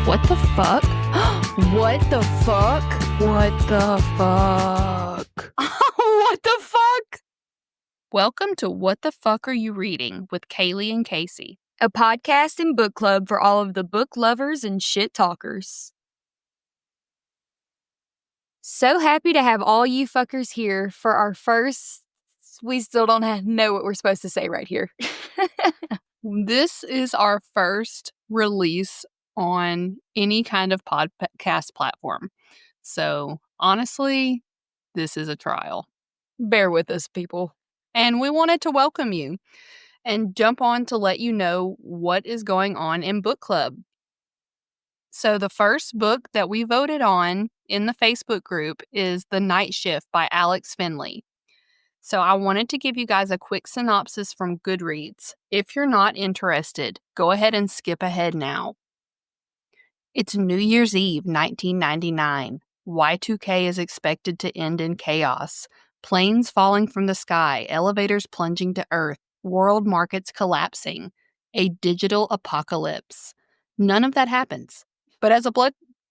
What the fuck? What the fuck? What the fuck? What the fuck? Welcome to What the Fuck Are You Reading with Kali and Kaci, a podcast and book club for all of the book lovers and shit talkers. So happy to have all you fuckers here for our first... We still don't know what we're supposed to say right here. This is our first release on any kind of podcast platform. So, honestly, this is a trial. Bear with us, people. And we wanted to welcome you and jump on to let you know what is going on in book club. So the first book that we voted on in the Facebook group is The Night Shift by Alex Finley. So I wanted to give you guys a quick synopsis from Goodreads. If you're not interested, go ahead and skip ahead now. It's New Year's Eve, 1999. Y2K is expected to end in chaos. Planes falling from the sky, elevators plunging to earth, world markets collapsing. A digital apocalypse. None of that happens. But as a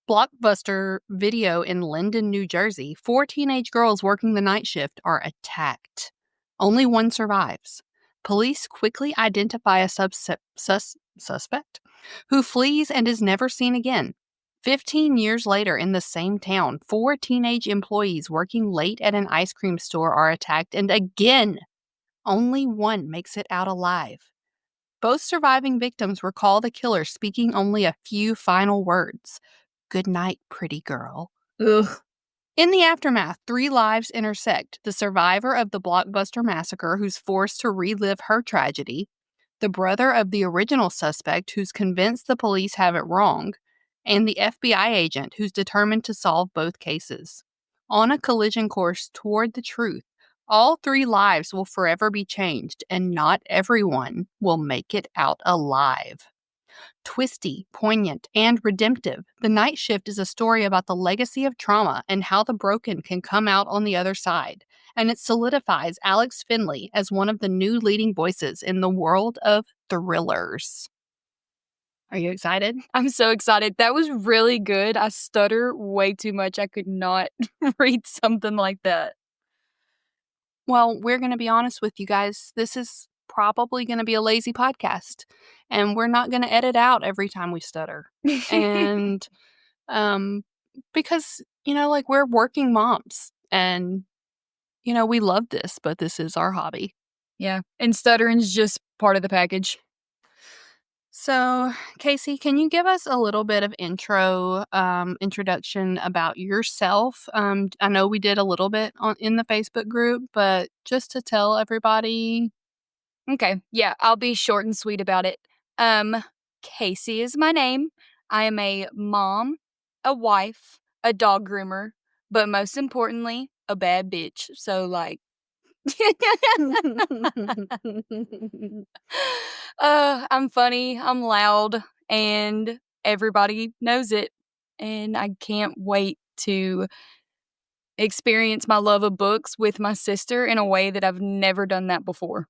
blockbuster video in Linden, New Jersey, 4 teenage girls working the night shift are attacked. Only one survives. Police quickly identify a suspect who flees and is never seen again. 15 years later, in the same town, 4 teenage employees working late at an ice cream store are attacked, and again, only one makes it out alive. Both surviving victims recall the killer speaking only a few final words. "Good night, pretty girl." Ugh. In the aftermath, 3 lives intersect. The survivor of the Blockbuster massacre who's forced to relive her tragedy, the brother of the original suspect who's convinced the police have it wrong, and the FBI agent who's determined to solve both cases. On a collision course toward the truth, all 3 lives will forever be changed, and not everyone will make it out alive. Twisty, poignant, and redemptive, The Night Shift is a story about the legacy of trauma and how the broken can come out on the other side, and it solidifies Alex Finley as one of the new leading voices in the world of thrillers. Are you excited? I'm so excited. That was really good. I stutter way too much. I could not read something like that. Well, we're going to be honest with you guys. This is probably going to be a lazy podcast, and we're not going to edit out every time we stutter. And because, we're working moms, and, we love this, but this is our hobby. Yeah, and stuttering's just part of the package. So, Kaci, can you give us a little bit of introduction about yourself? I know we did a little bit in the Facebook group, but just to tell everybody. Okay, yeah, I'll be short and sweet about it. Kaci is my name. I am a mom, a wife, a dog groomer, but most importantly, a bad bitch. So, I'm funny, I'm loud, and everybody knows it. And I can't wait to experience my love of books with my sister in a way that I've never done that before.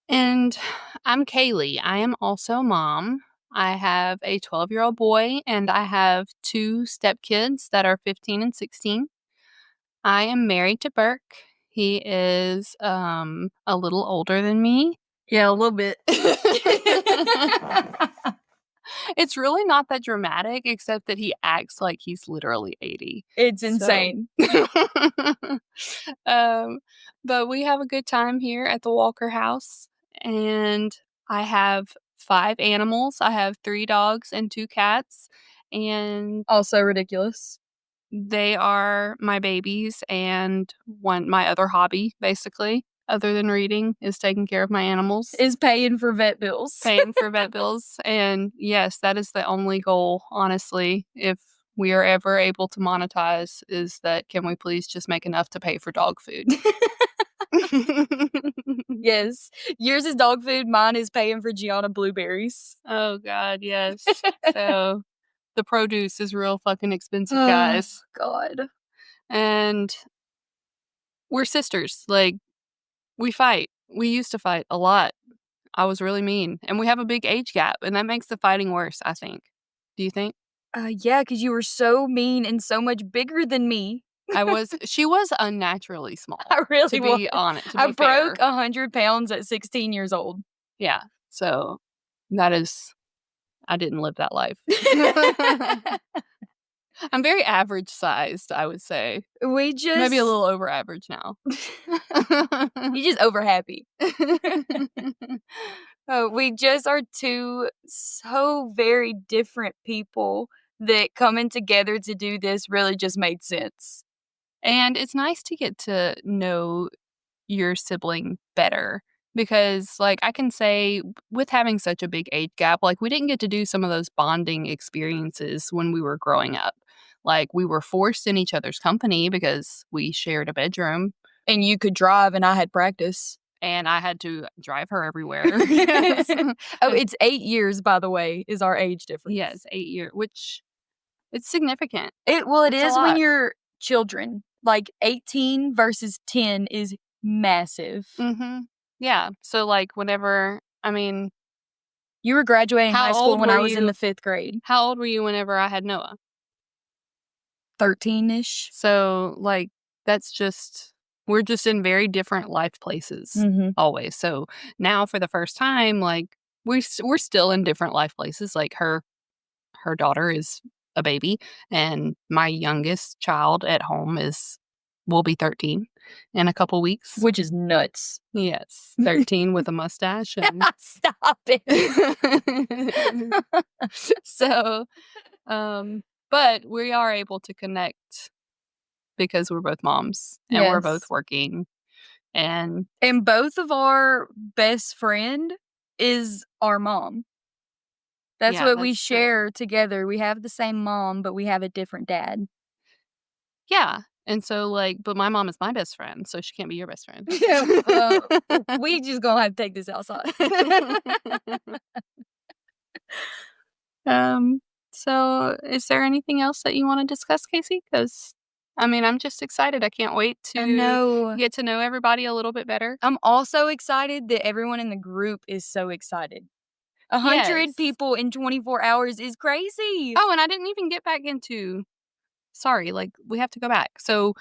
And I'm Kaylee. I am also a mom. I have a 12-year-old boy, and I have 2 stepkids that are 15 and 16. I am married to Burke. He is a little older than me. Yeah, a little bit. It's really not that dramatic, except that he acts like he's literally 80. It's insane. But we have a good time here at the Walker house, and I have 5 animals. I have 3 dogs and 2 cats, and also ridiculous. They are my babies, and my other hobby, basically, other than reading, is taking care of my animals. Is paying for vet bills. And yes, that is the only goal, honestly, if we are ever able to monetize, is that can we please just make enough to pay for dog food? Yes. Yours is dog food. Mine is paying for Gianna blueberries. Oh, God, yes. So the produce is real fucking expensive, guys. God. And we're sisters. We fight. We used to fight a lot. I was really mean. And we have a big age gap, and that makes the fighting worse, I think. Do you think? Yeah, because you were so mean and so much bigger than me. She was unnaturally small. I really to was. be honest, to I be broke fair. 100 pounds at 16 years old. Yeah. So that is, I didn't live that life. I'm very average sized, I would say. We just Maybe a little over average now. You just over happy. Oh, we just are two so very different people that coming together to do this really just made sense. And it's nice to get to know your sibling better because, like, I can say with having such a big age gap, like, we didn't get to do some of those bonding experiences when we were growing up. Like, we were forced in each other's company because we shared a bedroom. And you could drive and I had practice. And I had to drive her everywhere. Yes. Oh, it's 8 years, by the way, is our age difference. Yes, 8 years, which it's significant. It It's a is when lot. you're children. Like 18 versus 10 is massive. Mhm. Yeah. So, like, whenever I mean, You were graduating How high school old when were I was in you? the 5th grade. how old were you whenever I had Noah? 13-ish. So, like, that's just we're just in very different life places Mhm. always. So, now for the first time, like, we're still in different life places. Like, her daughter is a baby, and my youngest child at home will be 13 in a couple weeks. Which is nuts. Yes, 13 with a mustache. And Stop it. so, but we are able to connect because we're both moms and we're both Yes. working. And And both of our best friend is our mom. That's yeah, what we that's true. share together. We have the same mom, but we have a different dad. Yeah. And so, like, but my mom is my best friend, so she can't be your best friend. We just gonna have to take this outside. So is there anything else that you want to discuss, Casey? Because I mean, I'm just excited. I can't wait I to know. get to know everybody a little bit better. I'm also excited that everyone in the group is so excited. 100 Yes. people in 24 hours is crazy. Oh, and I didn't even get back into sorry, like, we have to go back. So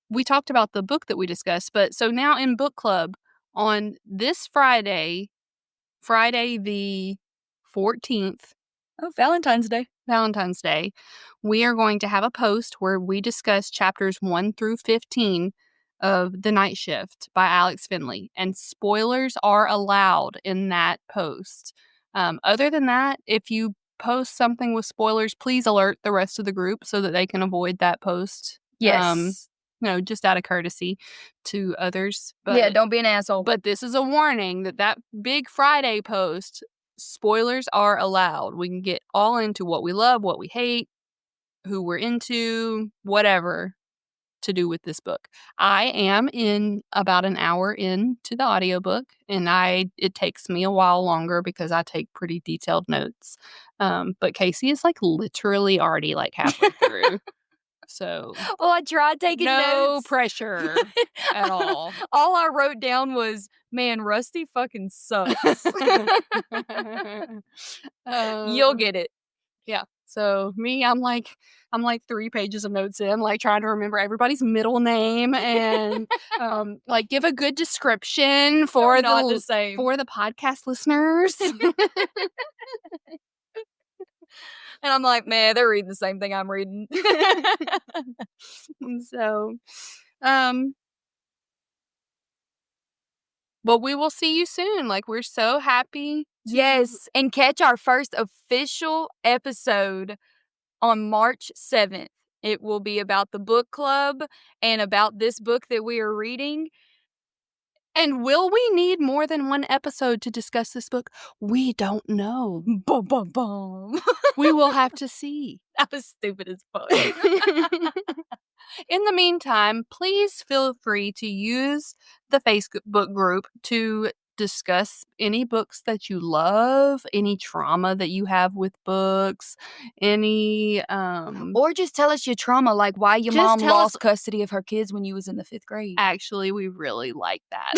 we talked about the book that we discussed, but so now in book club on this Friday, Friday the 14th, Oh, Valentine's Day. Valentine's Day, we are going to have a post where we discuss chapters 1 through 15 of The Night Shift by Alex Finley. And spoilers are allowed in that post. Other than that, if you post something with spoilers, please alert the rest of the group so that they can avoid that post. Yes. Just out of courtesy to others. But, yeah, don't be an asshole. But this is a warning that big Friday post, spoilers are allowed. We can get all into what we love, what we hate, who we're into, whatever to do with this book. I am in about an hour into the audiobook, and it takes me a while longer because I take pretty detailed notes. But Casey is, like, literally already, like, halfway through. So well, I tried taking no notes. pressure at all. All I wrote down was, man, Rusty fucking sucks. You'll get it. Yeah. So me, I'm like 3 pages of notes in, like, trying to remember everybody's middle name and like, give a good description for for the podcast listeners. And I'm like, man, they're reading the same thing I'm reading. So, but we will see you soon. Like, we're so happy. Yes, and catch our first official episode on March 7th. It will be about the book club and about this book that we are reading. And will we need more than one episode to discuss this book? We don't know. Bum, bum, bum. We will have to see. That was stupid as fuck. In the meantime, please feel free to use the Facebook group to discuss any books that you love, any trauma that you have with books, any Or just tell us your trauma, like why your Just mom tell us- lost custody of her kids when you was in the 5th grade. actually we really like that.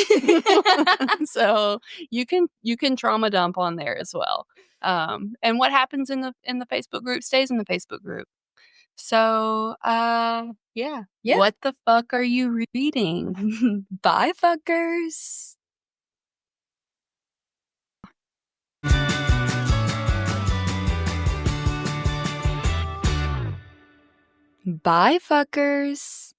So you can trauma dump on there as well. And what happens in the Facebook group stays in the Facebook group. So yeah. Yeah. What the fuck are you reading? Bye, fuckers. Bye, fuckers.